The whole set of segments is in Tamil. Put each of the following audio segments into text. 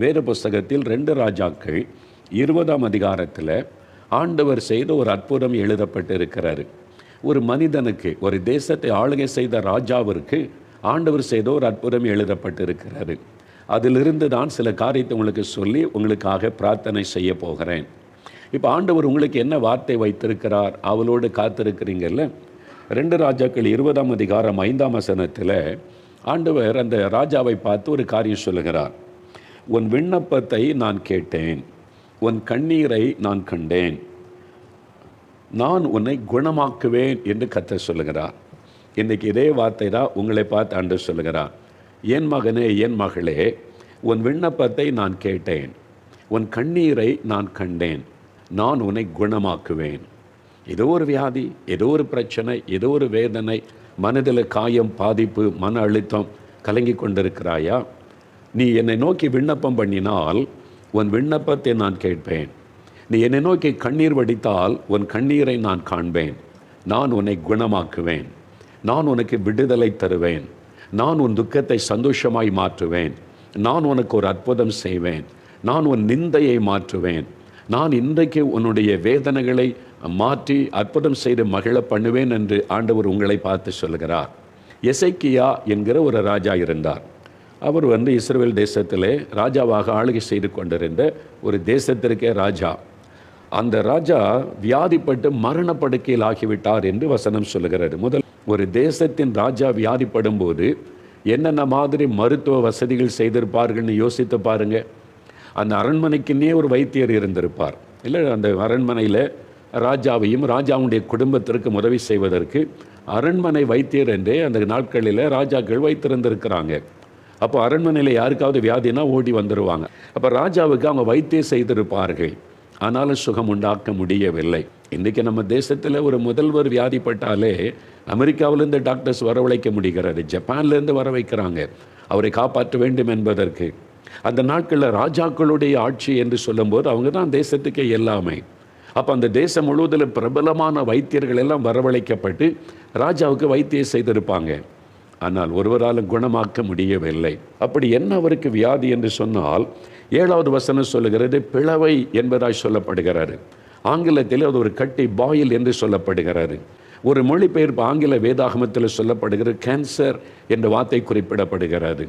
வேத புஸ்தகத்தில் 2 ராஜாக்கள் 20ஆம் அதிகாரத்தில் ஆண்டவர் செய்த ஒரு அற்புதம் எழுதப்பட்டு இருக்கிறாரு. ஒரு மனிதனுக்கு, ஒரு தேசத்தை ஆளுகை செய்த ராஜாவிற்கு ஆண்டவர் செய்த ஒரு அற்புதம் எழுதப்பட்டு இருக்கிறாரு. அதிலிருந்து தான் சில காரியத்தை உங்களுக்கு சொல்லி உங்களுக்காக பிரார்த்தனை செய்ய போகிறேன். இப்போ ஆண்டவர் உங்களுக்கு என்ன வார்த்தை வைத்திருக்கிறார், அவளோடு காத்திருக்கிறீங்கல்ல. 2 ராஜாக்கள் 20ஆம் அதிகாரம் 5ஆம் வசனத்தில் ஆண்டவர் அந்த ராஜாவை பார்த்து ஒரு காரியம் சொல்லுகிறார். உன் விண்ணப்பத்தை நான் கேட்டேன், உன் கண்ணீரை நான் கண்டேன், நான் உன்னை குணமாக்குவேன் என்று கர்த்தர் சொல்லுகிறார். இன்றைக்கி இதே வார்த்தை தான் உங்களை பார்த்து ஆண்டவர் சொல்லுகிறார். என் மகனே, என் மகளே, உன் விண்ணப்பத்தை நான் கேட்டேன், உன் கண்ணீரை நான் கண்டேன், நான் உன்னை குணமாக்குவேன். ஏதோ ஒரு வியாதி, ஏதோ ஒரு பிரச்சனை, ஏதோ ஒரு வேதனை, மனதில் காயம், பாதிப்பு, மன அழுத்தம் கலங்கி கொண்டிருக்கிறாயா? நீ என்னை நோக்கி விண்ணப்பம் பண்ணினால் உன் விண்ணப்பத்தை நான் கேட்பேன். நீ என்னை நோக்கி கண்ணீர் வடித்தால் உன் கண்ணீரை நான் காண்பேன். நான் உன்னை குணமாக்குவேன், நான் உனக்கு விடுதலை தருவேன், நான் உன் துக்கத்தை சந்தோஷமாய் மாற்றுவேன், நான் உனக்கு ஒரு அற்புதம் செய்வேன், நான் உன் நிந்தையை மாற்றுவேன், நான் இன்றைக்கு உன்னுடைய வேதனைகளை மாற்றி அற்புதம் செய்து மகிழ பண்ணுவேன் என்று ஆண்டவர் உங்களை பார்த்து சொல்கிறார். எசேக்கியா என்கிற ஒரு ராஜா இருந்தார். அவர் இஸ்ரவேல் தேசத்திலே ராஜாவாக ஆளுகை செய்து கொண்டிருந்த ஒரு தேசத்திற்கே ராஜா. அந்த ராஜா வியாதிப்பட்டு மரணப்படுக்கையில் ஆகிவிட்டார் என்று வசனம் சொல்லுகிறது. முதல் ஒரு தேசத்தின் ராஜா வியாதிப்படும் போது என்னென்ன மாதிரி மருத்துவ வசதிகள் செய்திருப்பார்கள்னு யோசித்து பாருங்க. அந்த அரண்மனைக்குன்னே ஒரு வைத்தியர் இருந்திருப்பார் இல்லை? அந்த அரண்மனையில் ராஜாவையும் ராஜாவுடைய குடும்பத்திற்கு உதவி செய்வதற்கு அரண்மனை வைத்தியர் என்றே அந்த நாட்களில் ராஜாக்கள் வைத்திருந்திருக்கிறாங்க. அப்போ அரண்மனையில் யாருக்காவது வியாதினா ஓடி வந்துடுவாங்க. அப்போ ராஜாவுக்கு அவங்க வைத்தியம் செய்திருப்பார்கள், ஆனாலும் சுகம் உண்டாக்க முடியவில்லை. இன்றைக்கி நம்ம தேசத்தில் ஒரு முதல்வர் வியாதிப்பட்டாலே அமெரிக்காவிலேருந்து டாக்டர்ஸ் வரவழைக்க முடிகிறது, ஜப்பான்லேருந்து வர வைக்கிறாங்க அவரை காப்பாற்ற வேண்டும் என்பதற்கு. அந்த நாட்களில் ராஜாக்களுடைய ஆட்சி என்று சொல்லும்போது அவங்க தான் தேசத்துக்கே எல்லாமே. அப்போ அந்த தேசம் முழுவதில் பிரபலமான வைத்தியர்கள் எல்லாம் வரவழைக்கப்பட்டு ராஜாவுக்கு வைத்தியம் செய்திருப்பாங்க. ஆனால் ஒருவராலும் குணமாக்க முடியவில்லை. அப்படி என்ன அவருக்கு வியாதி என்று சொன்னால் 7வது வசனம் சொல்லுகிறது, பிளவை என்பதாய் சொல்லப்படுகிறாரு. ஆங்கிலத்தில் அது ஒரு கட்டி, பாயில் என்று சொல்லப்படுகிறாரு. ஒரு மொழிபெயர்ப்பு ஆங்கில வேதாகமத்தில் சொல்லப்படுகிறது, கேன்சர் என்ற வார்த்தை குறிப்பிடப்படுகிறது.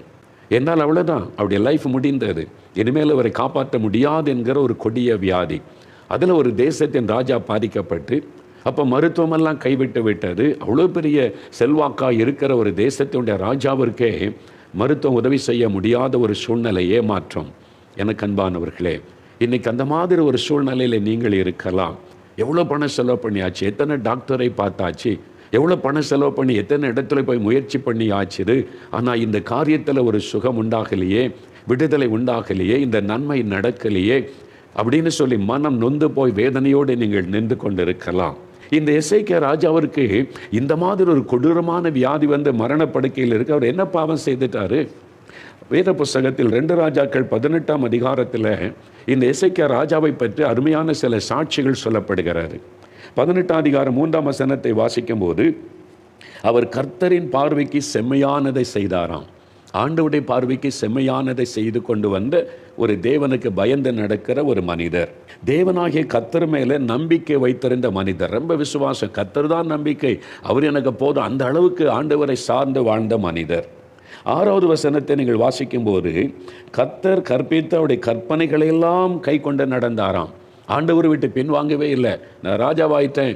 என்னால் அவ்வளோதான், அவருடைய லைஃப் முடிந்தது, இனிமேல் அவரை காப்பாற்ற முடியாது என்கிற ஒரு கொடிய வியாதி. அதில் ஒரு தேசத்தின் ராஜா பாதிக்கப்பட்டு அப்போ மருத்துவமெல்லாம் கைவிட்டு விட்டது. அவ்வளோ பெரிய செல்வாக்காக இருக்கிற ஒரு தேசத்தினுடைய ராஜாவிற்கே மருத்துவம் உதவி செய்ய முடியாத ஒரு சூழ்நிலை, ஏமாற்றம். எனக்கு அன்பானவர்களே, இன்றைக்கி அந்த மாதிரி ஒரு சூழ்நிலையில் நீங்கள் இருக்கலாம். எவ்வளோ பணம் செலவு பண்ணியாச்சு, எத்தனை டாக்டரை பார்த்தாச்சு, எவ்வளோ பணம் செலவு பண்ணி எத்தனை இடத்துல போய் முயற்சி பண்ணி ஆச்சுது, ஆனால் இந்த காரியத்தில் ஒரு சுகம் உண்டாகலையே, விடுதலை உண்டாகலையே, இந்த நன்மை நடக்கலையே அப்படின்னு சொல்லி மனம் நொந்து போய் வேதனையோடு நீங்கள் நின்று கொண்டிருக்கலாம். இந்த எசேக்கியா ராஜாவிற்கு இந்த மாதிரி ஒரு கொடூரமான வியாதி மரணப்படுக்கையில் இருக்க. அவர் என்ன பாவம் செய்துட்டாரு? வேத புஸ்தகத்தில் 2 ராஜாக்கள் 18ஆம் அதிகாரத்தில் இந்த எசேக்கியா ராஜாவை பற்றி அருமையான சில சாட்சிகள் சொல்லப்படுகிறாரு. 18ஆம் அதிகாரம் 3ஆம் வசனத்தை வாசிக்கும் போது, அவர் கர்த்தரின் பார்வைக்கு செம்மையானதை செய்தாராம். ஆண்டவருடைய பார்வைக்கு செம்மையானதை செய்து கொண்டு வந்த ஒரு தேவனுக்கு பயந்து நடக்கிற ஒரு மனிதர், தேவனாகிய கர்த்தர் மேலே நம்பிக்கை வைத்திருந்த மனிதர், ரொம்ப விசுவாசம், கர்த்தர் தான் நம்பிக்கை, அவர் எனக்கு போதும், அந்த அளவுக்கு ஆண்டவரை சார்ந்து வாழ்ந்த மனிதர். 6வது வசனத்தை நீங்கள் வாசிக்கும் போது, கர்த்தர் கற்பித்த அவருடைய கற்பனைகளையெல்லாம் கை கொண்டு நடந்தாராம். ஆண்டவர் விட்டு பின்வாங்கவே இல்லை. நான் ராஜாவாயிட்டேன்,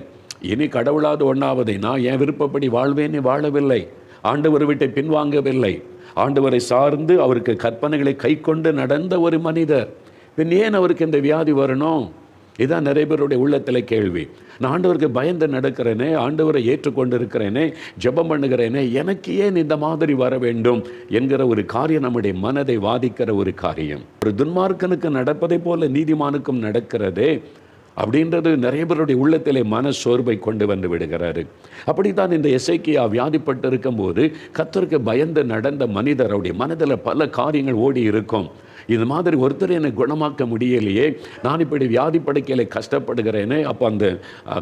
இனி கடவுளாவது ஒன்றாவதை நான் என் விருப்பப்படி வாழ்வேன்னு வாழவில்லை. ஆண்டவர் விட்டு பின்வாங்கவில்லை. ஆண்டவரை சார்ந்து அவருக்கு கற்பனைகளை கை கொண்டு நடந்த ஒரு மனிதர். பின் ஏன் அவருக்கு இந்த வியாதி வரணும்? இதுதான் நிறைய பேருடைய உள்ளத்தில் கேள்வி. நான் ஆண்டவருக்கு பயந்து நடக்கிறேனே, ஆண்டவரை ஏற்றுக்கொண்டு இருக்கிறேனே, ஜெபம் பண்ணுகிறேனே, எனக்கு ஏன் இந்த மாதிரி வர வேண்டும் என்கிற ஒரு காரியம் நம்முடைய மனதை வாதிக்கிற ஒரு காரியம். ஒரு துன்மார்க்கனுக்கு நடப்பதை போல நீதிமானுக்கும் நடக்கிறதே அப்படின்றது நிறைய பேருடைய உள்ளத்திலே மன சோர்வை கொண்டு வந்து விடுகிறாரு. அப்படித்தான் இந்த எசேக்கியா வியாதிப்பட்டு இருக்கும்போது கர்த்தருக்கு பயந்து நடந்த மனிதர், அவருடைய மனதில் பல காரியங்கள் ஓடி இருக்கும். இது மாதிரி ஒருத்தர் என்னை குணமாக்க முடியலையே, நான் இப்படி வியாதி படுக்கையில் கஷ்டப்படுகிறேனே. அப்போ அந்த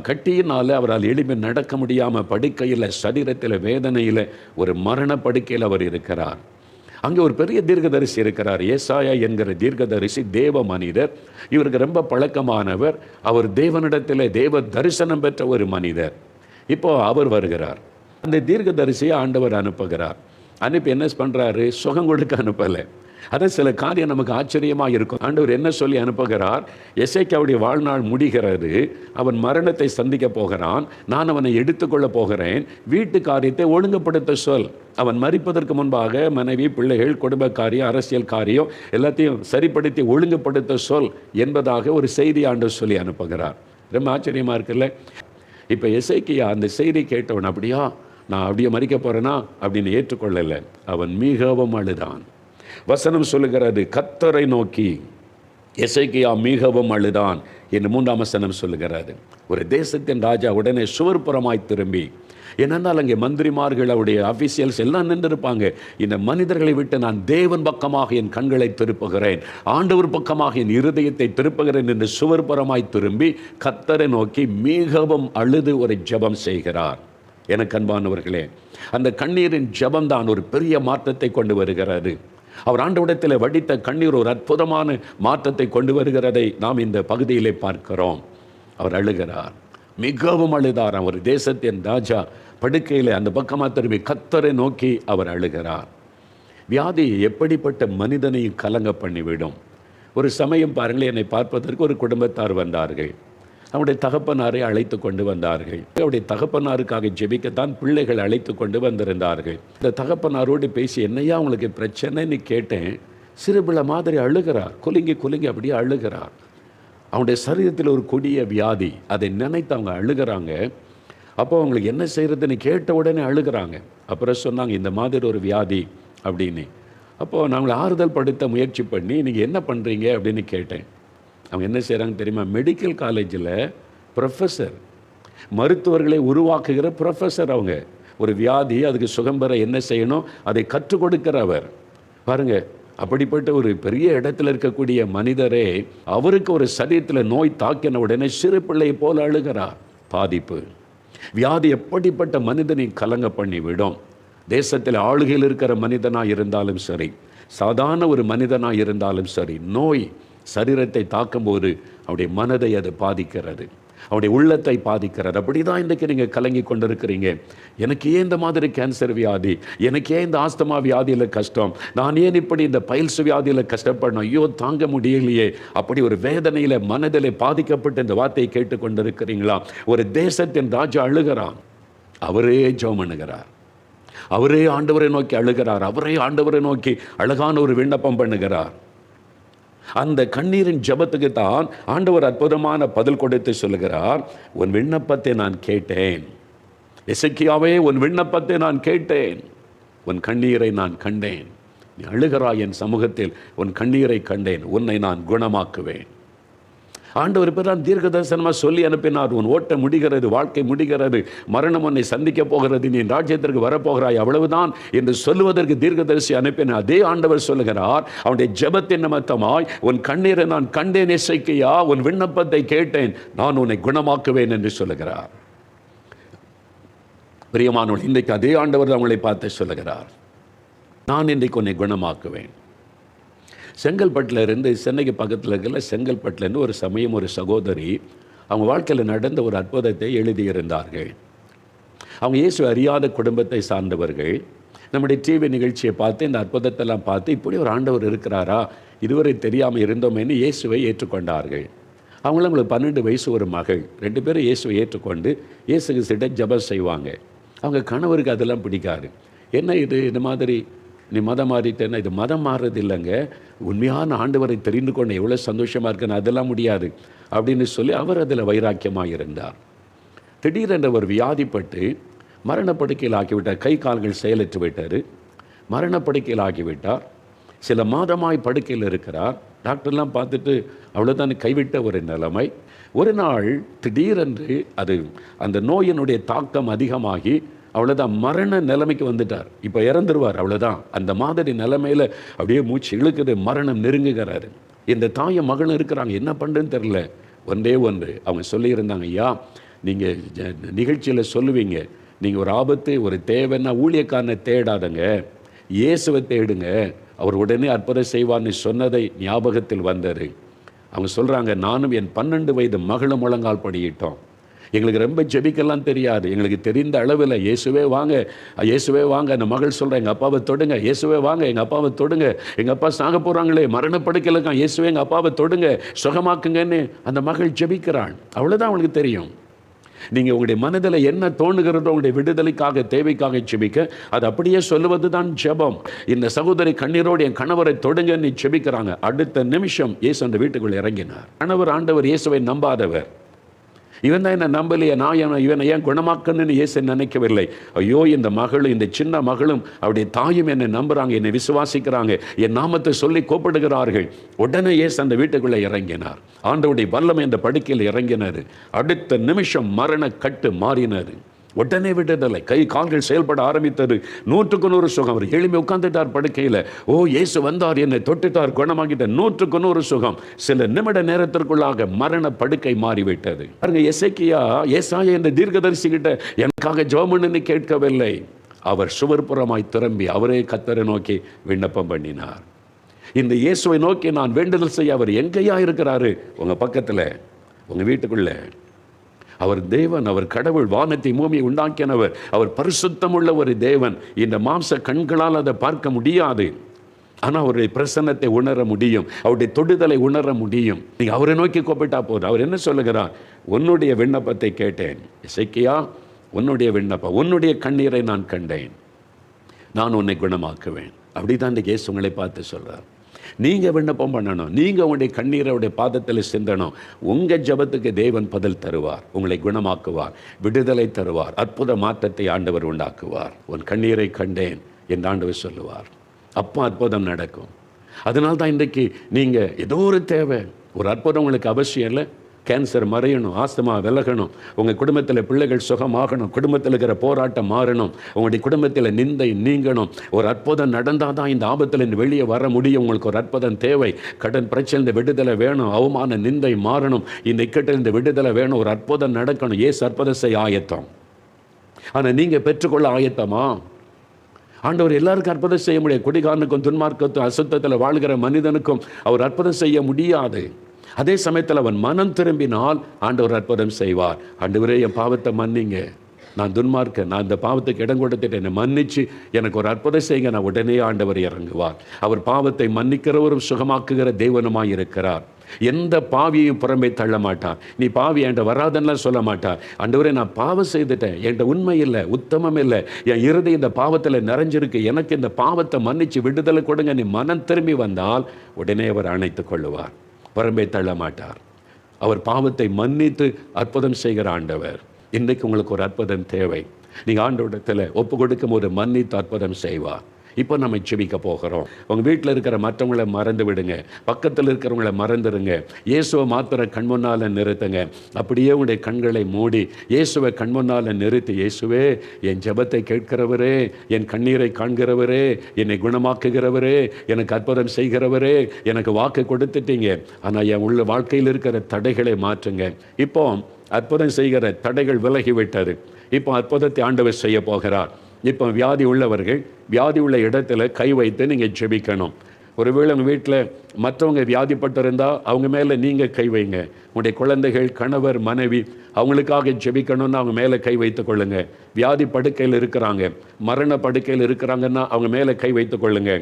கட்டியினால் அவரால் எளிமை நடக்க முடியாமல் படுக்கையில், சரீரத்தில் வேதனையில், ஒரு மரண படுக்கையில் அவர் இருக்கிறார். அங்கே ஒரு பெரிய தீர்க்கதரிசி இருக்கிறார். ஏசாயா என்கிற தீர்க்கதரிசி தேவ மனிதர். இவருக்கு ரொம்ப பழக்கமானவர். அவர் தேவனிடத்தில் தேவ தரிசனம் பெற்ற ஒரு மனிதர். இப்போ அவர் வருகிறார். அந்த தீர்க்கதரிசியை ஆண்டவர் அனுப்புகிறார். அனுப்பி என்ன பண்ணுறாரு? சுகம் கொடுக்க அனுப்பலை. அதான் சில காரியம் நமக்கு ஆச்சரியமாக இருக்கும். ஆண்டவர் என்ன சொல்லி அனுப்புகிறார்? எசேக்கியாவுடைய வாழ்நாள் முடிகிறது, அவன் மரணத்தை சந்திக்க போகிறான், நான் அவனை எடுத்துக்கொள்ள போகிறேன், வீட்டு காரியத்தை ஒழுங்குபடுத்த சொல். அவன் மரிப்பதற்கு முன்பாக மனைவி, பிள்ளைகள், குடும்ப காரியம், அரசியல் காரியம் எல்லாத்தையும் சரிப்படுத்தி ஒழுங்குபடுத்த சொல் என்பதாக ஒரு செய்தி ஆண்டவர் சொல்லி அனுப்புகிறார். ரொம்ப ஆச்சரியமாக இருக்குல்ல? இப்போ எசேக்கியா அந்த செய்தி கேட்டவன், அப்படியா நான் அப்படியே மறிக்க போகிறேனா அப்படின்னு ஏற்றுக்கொள்ளலை. அவன் மிகவும் அழுதான். வசனம் சொல்லுகிறது, கர்த்தரை நோக்கி எசேக்கியா மிகவும் அழுதான் என்று 3ஆம் வசனம் சொல்லுகிறது. ஒரு தேசத்தின் ராஜா உடனே சுவர்புறமாய் திரும்பி, ஏனென்றால் அங்கே மந்திரிமார்கள், அவருடைய அபிஷியல்ஸ் எல்லாம் நின்றிருப்பாங்க. இந்த மனிதர்களை விட்டு நான் தேவன் பக்கமாக என் கண்களை திருப்புகிறேன், ஆண்டவர் பக்கமாக என் இருதயத்தை திருப்புகிறேன் என்று சுவர்புறமாய் திரும்பி கர்த்தரை நோக்கி மிகவும் அழுது ஒரு ஜெபம் செய்கிறார். எனக்கு அன்பானவர்களே, அந்த கண்ணீரின் ஜெபம்தான் ஒரு பெரிய மாற்றத்தை கொண்டு வருகிறது. அவர் ஆண்டவரிடத்தில் வடித்த கண்ணீர் ஒரு அற்புதமான மாற்றத்தை கொண்டு வருகிறதை நாம் இந்த பகுதியிலே பார்க்கிறோம். அவர் அழுகிறார், மிகவும் அழுதார். அவர் தேசத்தின் ராஜா படுக்கையில் அந்த பக்கமாக திரும்பி கர்த்தரை நோக்கி அவர் அழுகிறார். வியாதி எப்படிப்பட்ட மனிதனையும் கலங்க பண்ணிவிடும். ஒரு சமயம் பாருங்கள், என்னை பார்ப்பதற்கு ஒரு குடும்பத்தார் வந்தார்கள். அவருடைய தகப்பனாரை அழைத்து கொண்டு வந்தார்கள். அவருடைய தகப்பனாருக்காக ஜெபிக்கத்தான் பிள்ளைகள் அழைத்து கொண்டு வந்திருந்தார்கள். இந்த தகப்பனாரோடு பேசி, என்னையா அவங்களுக்கு பிரச்சனைன்னு கேட்டேன். சிறுபிள்ளை மாதிரி அழுகிறார், குலுங்கி குலுங்கி அப்படியே அழுகிறார். அவனுடைய சரீரத்தில் ஒரு கொடிய வியாதி, அதை நினைத்து அவங்க அழுகிறாங்க. அப்போ அவங்களுக்கு என்ன செய்கிறதுன்னு கேட்ட உடனே அழுகிறாங்க. அப்புறம் சொன்னாங்க, இந்த மாதிரி ஒரு வியாதி அப்படின்னு. அப்போது நாங்கள் ஆறுதல் படுத்த முயற்சி பண்ணி, நீங்கள் என்ன பண்ணுறீங்க அப்படின்னு கேட்டேன். அவங்க என்ன செய்கிறாங்க தெரியுமா? மெடிக்கல் காலேஜில் ப்ரொஃபஸர், மருத்துவர்களை உருவாக்குகிற ப்ரொஃபஸர். அவங்க ஒரு வியாதி, அதுக்கு சுகம் பெற என்ன செய்யணும் அதை கற்றுக் கொடுக்கிறவர். பாருங்கள், அப்படிப்பட்ட ஒரு பெரிய இடத்துல இருக்கக்கூடிய மனிதரே அவருக்கு ஒரு சரீரத்தில் நோய் தாக்கின உடனே சிறு பிள்ளையை போல அழுகிறார். பாதிப்பு, வியாதி எப்படிப்பட்ட மனிதனை கலங்க பண்ணிவிடும். தேசத்தில் ஆளுகையில் இருக்கிற மனிதனாக இருந்தாலும் சரி, சாதாரண ஒரு மனிதனாக இருந்தாலும் சரி, நோய் சரீரத்தை தாக்கும்போது அவருடைய மனதை அது பாதிக்கிறது, அவருடைய உள்ளத்தை பாதிக்கிறது. அப்படி தான் இன்றைக்கு நீங்கள் கலங்கி கொண்டிருக்கிறீங்க. எனக்கு ஏன் இந்த மாதிரி கேன்சர் வியாதி, எனக்கு ஏன் இந்த ஆஸ்துமா வியாதியில் கஷ்டம், நான் ஏன் இப்படி இந்த பைல்ஸ் வியாதியில் கஷ்டப்படணும், ஐயோ தாங்க முடியலையே, அப்படி ஒரு வேதனையில் மனதில் பாதிக்கப்பட்டு இந்த வார்த்தையை கேட்டு கொண்டிருக்கிறீங்களா? ஒரு தேசத்தின் ராஜா அழுகிறான். அவரே ஜெபம் பண்ணுகிறார், அவரே ஆண்டவரை நோக்கி அழுகிறார், அவரே ஆண்டவரை நோக்கி அழகான ஒரு விண்ணப்பம் பண்ணுகிறார். அந்த கண்ணீரின் ஜெபத்துக்கு தான் ஆண்டவர் அற்புதமான பதில் கொடுத்து சொல்லுகிறார், உன் விண்ணப்பத்தை நான் கேட்டேன். எசேக்கியாவே, உன் விண்ணப்பத்தை நான் கேட்டேன், உன் கண்ணீரை நான் கண்டேன். நீ அழுகிறாய் என் சமூகத்தில், உன் கண்ணீரை கண்டேன், உன்னை நான் குணமாக்குவேன். ஆண்டவர் இப்பதான் தீர்க்க தரிசனமாக சொல்லி அனுப்பினார். உன் ஓட்ட முடிகிறது, வாழ்க்கை முடிகிறது, மரணம் உன்னை சந்திக்க போகிறது, நீ ராஜ்யத்திற்கு வரப்போகிறாய், அவ்வளவுதான் என்று சொல்லுவதற்கு தீர்க்கதரிசி அனுப்பின அதே ஆண்டவர் சொல்லுகிறார், அவனுடைய ஜெபத்தின் நிமித்தமாய் உன் கண்ணீரை நான் கண்டேன் எசேக்கியா, உன் விண்ணப்பத்தை கேட்டேன், நான் உன்னை குணமாக்குவேன் என்று சொல்லுகிறார். பிரியமானவர்கள், இன்றைக்கு அதே ஆண்டவர் அவங்களை பார்த்து சொல்லுகிறார், நான் இன்றைக்கு உன்னை குணமாக்குவேன். செங்கல்பட்டில் இருந்து சென்னைக்கு பக்கத்தில் இருக்கிற செங்கல்பட்டிலேருந்து ஒரு சமயம் ஒரு சகோதரி அவங்க வாழ்க்கையில் நடந்த ஒரு அற்புதத்தை எழுதியிருந்தார்கள். அவங்க இயேசு அறியாத குடும்பத்தை சார்ந்தவர்கள். நம்முடைய டிவி நிகழ்ச்சியை பார்த்து இந்த அற்புதத்தெல்லாம் பார்த்து இப்படி ஒரு ஆண்டவர் இருக்கிறாரா, இதுவரை தெரியாமல் இருந்தோமேன்னு இயேசுவை ஏற்றுக்கொண்டார்கள். அவங்களுக்கு 12 வயசு ஒரு மகள், 2 பேரும் இயேசுவை ஏற்றுக்கொண்டு இயேசுக்கு கிட்ட ஜெபம் செய்வாங்க. அவங்க கணவருக்கு அதெல்லாம் பிடிக்காது. என்ன இது, இந்த மாதிரி நீ மதம் மாறிட்டேன்னா, இது மதம் மாறுறது இல்லைங்க, உண்மையான ஆண்டவரை தெரிந்து கொண்டு எவ்வளோ சந்தோஷமாக இருக்குன்னு, அதெல்லாம் முடியாது அப்படின்னு சொல்லி அவர் அதில் வைராக்கியமாக இருந்தார். திடீரென்ற ஒரு வியாதிப்பட்டு மரணப்படுக்கையில் ஆக்கிவிட்டார். கை கால்கள் செயலற்று விட்டார், மரணப்படுக்கையில் ஆக்கிவிட்டார். சில மாதமாய் படுக்கையில் இருக்கிறார். டாக்டர்லாம் பார்த்துட்டு அவ்வளோதான் கைவிட்ட ஒரு நிலைமை. ஒரு நாள் திடீரென்று அந்த நோயினுடைய தாக்கம் அதிகமாகி அவ்வளோதான் மரண நிலைமைக்கு வந்துட்டார். இப்போ இறந்துருவார், அவ்வளோதான். அந்த மாதிரி நிலைமையில் அப்படியே மூச்சு இழுக்குது, மரணம் நெருங்குகிறாரு. இந்த தாயும் மகளும் இருக்கிறாங்க, என்ன பண்ணுறதுன்னு தெரில. ஒன்றே ஒன்று அவங்க சொல்லியிருந்தாங்க, ஐயா நீங்கள் நிகழ்ச்சியில் சொல்லுவீங்க, நீங்கள் ஒரு ஆபத்து ஒரு தேவைன்னா ஊழியக்காரனை தேடாதங்க, இயேசுவை தேடுங்க, அவர் உடனே அற்புதம் செய்வார்னு சொன்னதை ஞாபகத்தில் வந்தார். அவங்க சொல்கிறாங்க, நானும் என் 12 வயது மகளும் முழங்கால் படியிட்டோம். எங்களுக்கு ரொம்ப ஜெபிக்கலாம் தெரியாது. எங்களுக்கு தெரிந்த அளவில் இயேசுவே வாங்க, இயேசுவே வாங்க. அந்த மகள் சொல்கிறேன், எங்கள் அப்பாவை தொடுங்க, இயேசுவே வாங்க, எங்கள் அப்பாவை தொடுங்க, எங்கள் அப்பா சாக போகிறாங்களே, மரணப்படுக்கையில் இருக்கான், இயேசுவே எங்கள் அப்பாவை தொடுங்க, சுகமாக்குங்கன்னு அந்த மகள் ஜெபிக்கிறாள். அவ்வளோதான் அவங்களுக்கு தெரியும். நீங்கள் உங்களுடைய மனதில் என்ன தோணுகிறதோ உங்களுடைய விடுதலைக்காக, தேவைக்காக ஜெபிக்க, அது அப்படியே சொல்லுவது தான் ஜெபம். இந்த சகோதரி கண்ணீரோடு என் கணவரை தொடுங்கன்னு ஜெபிக்கிறாங்க. அடுத்த நிமிஷம் இயேசு அந்த வீட்டுக்குள்ளே இறங்கினார். கணவர் ஆண்டவர் இயேசுவை நம்பாதவர். இவன் தான் என்ன நம்பலையே, இவனை ஏன் குணமாக்கணும்னு இயேசு நினைக்கவில்லை. ஐயோ, இந்த மகளும், இந்த சின்ன மகளும் அவருடைய தாயும் என்னை நம்புகிறாங்க, என்னை விசுவாசிக்கிறாங்க, என் நாமத்தை சொல்லி கூப்பிடுகிறார்கள். உடனே இயேசு அந்த வீட்டுக்குள்ளே இறங்கினார். ஆண்டவருடைய வல்லமை அந்த படுக்கையில் இறங்கினார். அடுத்த நிமிஷம் மரண கட்டு மாறினார். உடனே விடுதலை, கை கால்கள் செயல்பட ஆரம்பித்தது. 100க்கு 100 சுகம். அவர் எழுப்பி உட்கார்ந்துட்டார் படுக்கையில். ஓ, இயேசு வந்தார், என்னை தொட்டுட்டார், குணமாக்கிட்டார். 100க்கு 100 சுகம். சில நிமிட நேரத்திற்குள்ளாக மரண படுக்கை மாறிவிட்டது. பாருங்க, ஏசாயா என்ற தீர்க்கதரிசி கிட்ட எனக்காக ஜெபம் பண்ணுன்னு கேட்கவில்லை. அவர் சுவர்புறமாய் திரும்பி அவரே கர்த்தரை நோக்கி விண்ணப்பம் பண்ணினார். இந்த இயேசுவை நோக்கி நான் வேண்டுதல் செய்ய அவர் எங்கேயா இருக்கிறாரு? உங்க பக்கத்தில், உங்க வீட்டுக்குள்ள. அவர் தேவன், அவர் கடவுள், வானத்தை பூமியை உண்டாக்கினவர். அவர் பரிசுத்தமுள்ள ஒரு தேவன். இந்த மாம்ச கண்களால் அதை பார்க்க முடியாது, ஆனால் அவருடைய பிரசன்னத்தை உணர முடியும், அவருடைய தொடுதலை உணர முடியும். நீங்கள் அவரை நோக்கி கூப்பிட்டா போதும். அவர் என்ன சொல்லுகிறார்? உன்னுடைய விண்ணப்பத்தை கேட்டேன் எசேக்கியா, உன்னுடைய விண்ணப்பம், உன்னுடைய கண்ணீரை நான் கண்டேன், நான் உன்னை குணமாக்குவேன். அப்படி தான் இந்த இயேசு உங்களை பார்த்து சொல்கிறார். நீங்கள் விண்ணப்பம் பண்ணணும், நீங்கள் உங்களுடைய கண்ணீரோடைய பாதத்தில் சிந்தணும். உங்கள் ஜபத்துக்கு தேவன் பதில் தருவார், உங்களை குணமாக்குவார், விடுதலை தருவார், அற்புத மாற்றத்தை ஆண்டவர் உண்டாக்குவார். உன் கண்ணீரை கண்டேன் என்று ஆண்டவர் சொல்லுவார். அப்போ அற்புதம் நடக்கும். அதனால தான் இன்றைக்கு நீங்கள் ஏதோ ஒரு தேவை, ஒரு அற்புதம் உங்களுக்கு அவசியம் இல்லை. கேன்சர் மறையணும், ஆஸ்துமா விலகணும், உங்கள் குடும்பத்தில் பிள்ளைகள் சுகமாகணும், குடும்பத்தில் இருக்கிற போராட்டம் மாறணும், உங்களுடைய குடும்பத்தில் நிந்தை நீங்கணும். ஒரு அற்புதம் நடந்தால் தான் இந்த ஆபத்தில் வெளியே வர முடியும். உங்களுக்கு ஒரு அற்புதம் தேவை. கடன் பிரச்சனை விடுதலை வேணும், அவமான நிந்தை மாறணும், இந்த இக்கட்டிலிருந்து விடுதலை வேணும், ஒரு அற்புதம் நடக்கணும். ஏசு அற்புதம் செய்ய ஆயத்தம். ஆனால் நீங்கள் பெற்றுக்கொள்ள ஆயத்தமா? ஆண்டவர் எல்லாருக்கும் அற்புதம் செய்ய முடியாது. குடிகாரனுக்கும், துன்மார்க்கத்தும், அசுத்தத்தில் வாழ்கிற மனிதனுக்கும் அவர் அற்புதம் செய்ய முடியாது. அதே சமயத்தில் அவன் மனம் திரும்பினால் ஆண்டவர் அற்புதம் செய்வார். ஆண்டவரே, என் பாவத்தை மன்னிங்க, நான் துன்மார்க்க, நான் இந்த பாவத்துக்கு இடம் கொடுத்துட்டு என்னை மன்னிச்சு எனக்கு ஒரு அற்புதம் செய்யுங்க. நான் உடனே ஆண்டவர் இறங்குவார். அவர் பாவத்தை மன்னிக்கிறவரும் சுகமாக்குகிற தேவனுமாய் இருக்கிறார். எந்த பாவியையும் புறம்பே தள்ள மாட்டார். நீ பாவி என்கிட்ட வராதெல்லாம் சொல்ல மாட்டார். ஆண்டவரே, நான் பாவம் செய்துட்டேன், என்கிட்ட உண்மை இல்லை, உத்தமம் இல்லை, என் இருதயம் இந்த பாவத்தில் நிறைஞ்சிருக்கு, எனக்கு இந்த பாவத்தை மன்னிச்சு விடுதலை கொடுங்க, நீ மனம் திரும்பி வந்தால் உடனே அவர் அணைத்து கொள்ளுவார், புறம்பே தள்ள மாட்டார். அவர் பாவத்தை மன்னித்து அற்புதம் செய்கிற ஆண்டவர். இன்றைக்கு உங்களுக்கு ஒரு அற்புதம் தேவை. நீங்கள் ஆண்டவரிடத்தில் ஒப்பு கொடுக்கும் போது மன்னித்து அற்புதம் செய்வார். இப்போ நம்ம ஜெபிக்க போகிறோம். உங்கள் வீட்டில் இருக்கிற மற்றவங்களை மறந்து விடுங்க, பக்கத்தில் இருக்கிறவங்களை மறந்துடுங்க. இயேசுவை மாத்திர கண் முன்னால் நிறுத்துங்க. அப்படியே உங்களுடைய கண்களை மூடி இயேசுவை கண் முன்னால் நிறுத்தி, இயேசுவே, என் ஜெபத்தை கேட்கிறவரே, என் கண்ணீரை காண்கிறவரே, என்னை குணமாக்குகிறவரே, எனக்கு அற்புதம் செய்கிறவரே, எனக்கு வாக்கு கொடுத்துட்டீங்க, ஆனால் என் உள்ள வாழ்க்கையில் இருக்கிற தடைகளை மாற்றுங்க. இப்போ அற்புதம் செய்கிற தடைகள் விலகிவிட்டது. இப்போ அற்புதத்தை ஆண்டவர் செய்ய போகிறார். இப்போ வியாதி உள்ளவர்கள் வியாதி உள்ள இடத்துல கை வைத்து நீங்கள் ஜெபிக்கணும். ஒருவேளை உங்கள் வீட்டில் மற்றவங்க வியாதிப்பட்டிருந்தால் அவங்க மேலே நீங்கள் கை வைங்க. உங்களுடைய குழந்தைகள், கணவர், மனைவி, அவங்களுக்காக ஜெபிக்கணும்னு அவங்க மேலே கை வைத்து கொள்ளுங்க. வியாதி படுக்கையில் இருக்கிறாங்க, மரண படுக்கையில் இருக்கிறாங்கன்னா அவங்க மேலே கை வைத்து கொள்ளுங்க.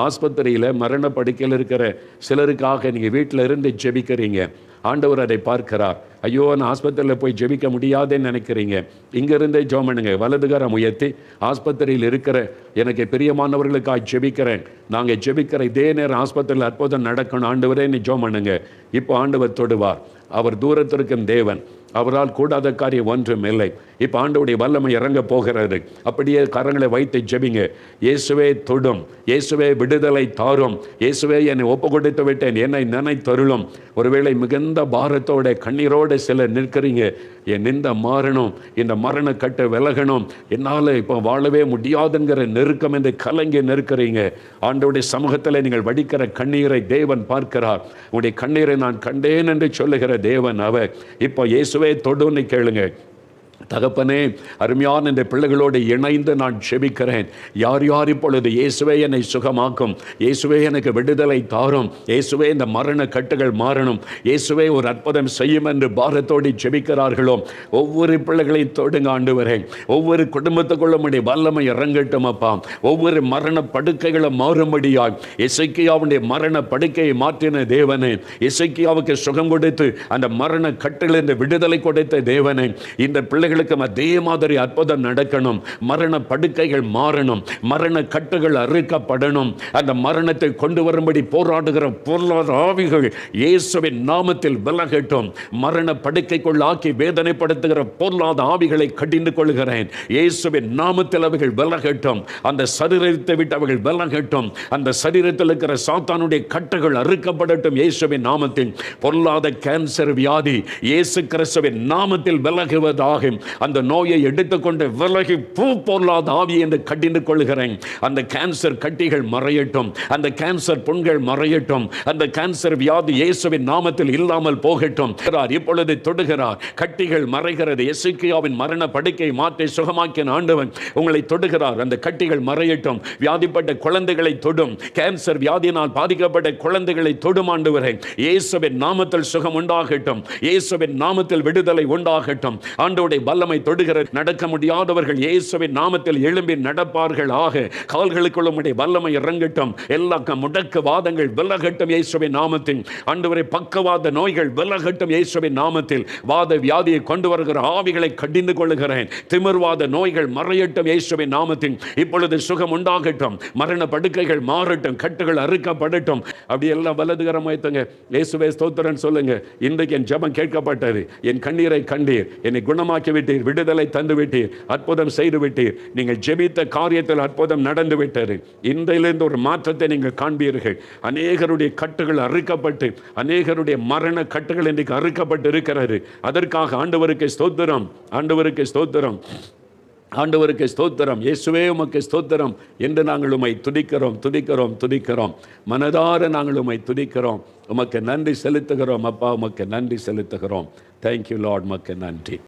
ஆஸ்பத்திரியில் மரண படுக்கையில் இருக்கிற சிலருக்காக நீங்கள் வீட்டில் இருந்து ஜெபிக்கிறீங்க. ஆண்டவர் அதை பார்க்கிறார். ஐயோ, நான் ஆஸ்பத்திரியில் போய் ஜெபிக்க முடியாதுன்னு நினைக்கிறீங்க, இங்கேருந்தே ஜெபம் பண்ணுங்க. வலதுகரம் உயர்த்தி ஆஸ்பத்திரியில் இருக்கிற எனக்கு பிரியமானவர்களுக்காக ஜெபிக்கிறேன், நாங்கள் ஜெபிக்கிற இதே நேரம் ஆஸ்பத்திரியில் அற்புதம் நடக்கணும் ஆண்டவரே, நீ ஜெபம் பண்ணுங்க. இப்போ ஆண்டவர் தொடுவார். அவர் தூரத்திற்கும் தேவன், அவரால் கூடாத காரியம் ஒன்றும் இல்லை. இப்போ ஆண்டவருடைய வல்லமை இறங்க போகிறது. அப்படியே கரங்களை வைத்து ஜெபிங்க. இயேசுவே தொடும், இயேசுவே விடுதலை தாரும், இயேசுவே என்னை ஒப்பு கொடுத்து விட்டேன், என்னை நினைத்தருளும். ஒருவேளை மிகுந்த பாரத்தோட கண்ணீரோடு சிலர் நிற்கிறீங்க. என் நிந்த மாறணும், இந்த மரண கட்டு விலகணும், என்னால் இப்போ வாழவே முடியாதுங்கிற நெருக்கம் என்று கலங்கி நிற்கிறீங்க. ஆண்டவருடைய சமூகத்தில் நீங்கள் வடிக்கிற கண்ணீரை தேவன் பார்க்கிறார். உங்களுடைய கண்ணீரை நான் கண்டேன் என்று சொல்லுகிற தேவன் அவர். இப்போ இயேசுவே தொடுன்னு கேளுங்க. தகப்பனே, அருமையான இந்த பிள்ளைகளோடு இணைந்து நான் செபிக்கிறேன். யார் யார் இப்பொழுது இயேசுவே என்னை சுகமாக்கும், இயேசுவே எனக்கு விடுதலை தாரும், இயேசுவே இந்த மரண கட்டுகள் மாறணும், இயேசுவே ஒரு அற்புதம் செய்யும் என்று பாரத்தோடு செபிக்கிறார்களோ ஒவ்வொரு பிள்ளைகளையும் தொடுங்க ஆண்டவரே. ஒவ்வொரு குடும்பத்துக்குள்ளும் உடைய வல்லமை இறங்கட்டும் அப்பா. ஒவ்வொரு மரண படுக்கைகளும் மாறும்படியாய் எசேக்கியாவுடைய மரண படுக்கையை மாற்றின தேவனே, எசேக்கியாவுக்கு சுகம் கொடுத்து அந்த மரண கட்டிலிருந்து விடுதலை கொடுத்த தேவனே, இந்த பிள்ளைகளுக்கு அதே மாதிரி அற்புதம் நடக்கணும். மரண படுக்கைகள் மாறணும், மரண கட்டுகள் அறுக்கப்படணும். அந்த மரணத்தை கொண்டு வரும்படி போராடுகிற பொருளாதார ஆவிகள் இயேசுவின் நாமத்தில் விலகட்டும். மரண படுக்கைக்குள் ஆக்கி வேதனைப்படுத்துகிற பொருளாதார ஆவிகளை கடிந்து கொள்கிறேன். இயேசுவின் நாமத்தில் அவைகள் விலகட்டும். அந்த சரீரத்தை விட்டு அவைகள் விலகட்டும். அந்த சரீரத்தில் இருக்கிற சாத்தானுடைய கட்டுகள் அறுக்கப்படட்டும். இயேசுவின் நாமத்தில் பொருளாதார கேன்சர் வியாதி இயேசு கிறிஸ்துவின் நாமத்தில் விலகுவதாக அந்த நோயை எடுத்துக்கொண்டு விலகி பொருளாத ஆவி என்று கடிந்து கொள்கிறேன். அந்த கேன்சர் கட்டிகள் மறையட்டும், அந்த கேன்சர் புண்கள் மறையட்டும், அந்த கேன்சர் வியாதி இயேசுவின் நாமத்தில் இல்லாமல் போகட்டும். இப்பொழுது தொடுகிறார், கட்டிகள் மறைகிறது. எசேக்கியாவின் மரண படுக்கை மாற்றி சுகமாக்கின ஆண்டவன் உங்களை தொடுகிறார். அந்த கட்டிகள் மறையட்டும். வியாதிப்பட்ட குழந்தைகளை தொடும், கேன்சர் வியாதியினால் பாதிக்கப்பட்ட குழந்தைகளை தொடும் ஆண்டவரே. இயேசுவின் நாமத்தில் சுகம் உண்டாகட்டும், இயேசுவின் நாமத்தில் விடுதலை உண்டாகட்டும். ஆண்டவருடைய வல்லமை தொடுகிறது. நடக்க முடியாதவர்கள் இயேசுவின் நாமத்தில் எழும்பி நடப்பார்கள் ஆக. கால்களுக்குள்ள உம்முடைய வல்லமை இறங்கட்டும். எல்லா முடக்கு வாதங்கள் விலகட்டும் இயேசுவின் நாமத்தில். ஆண்டவரே, பக்கவாத நோய்கள் விலகட்டும் இயேசுவின் நாமத்தில். வாத வியாதியை கொண்டு வருகிற ஆவிகளை கடிந்து கொள்ளுகிறேன். திமிர்வாத நோய்கள் மறையட்டும் இயேசுவின் நாமத்தில். இப்பொழுது சுகம் உண்டாகட்டும். மரண படுக்கைகள் மாறட்டும், கட்டுகள் அறுக்கப்படட்டும். அப்படி எல்லாம் வலதுகரம் வைத்துங்க. இயேசுவே ஸ்தோத்திரம் சொல்லுங்க. இன்றைக்கு என் ஜெபம் கேட்கப்பட்டது. என் கண்ணீரை கண்டீர், என்னை குணமாக்கி விட்டீர், விடுதலை தந்து விட்டீர், அற்புதம் செய்து விட்டீர். நீங்கள் ஜெபித்த காரியத்தில் அற்புதம் நடந்து விட்டது. இன்றையிலிருந்து ஒரு மாற்றத்தை நீங்கள் காண்பீர்கள். அநேகருடைய கட்டுகள் அறுக்கப்பட்டு, அநேகருடைய மரண கட்டுகள் இன்றைக்கு அறுக்கப்பட்டு இருக்கிறது. அதற்காக ஆண்டவருக்கு ஸ்தோத்திரம், ஆண்டவருக்கு ஸ்தோத்திரம், ஆண்டவருக்கு ஸ்தோத்திரம். இயேசுவே உமக்கு ஸ்தோத்திரம் என்று நாங்கள் உம்மை துதிக்கிறோம், துதிக்கிறோம், துதிக்கிறோம். மனதார நாங்கள் உம்மை துதிக்கிறோம். உமக்கு நன்றி செலுத்துகிறோம் அப்பா, உமக்கு நன்றி செலுத்துகிறோம். தேங்க்யூ லார்ட், உமக்கு நன்றி.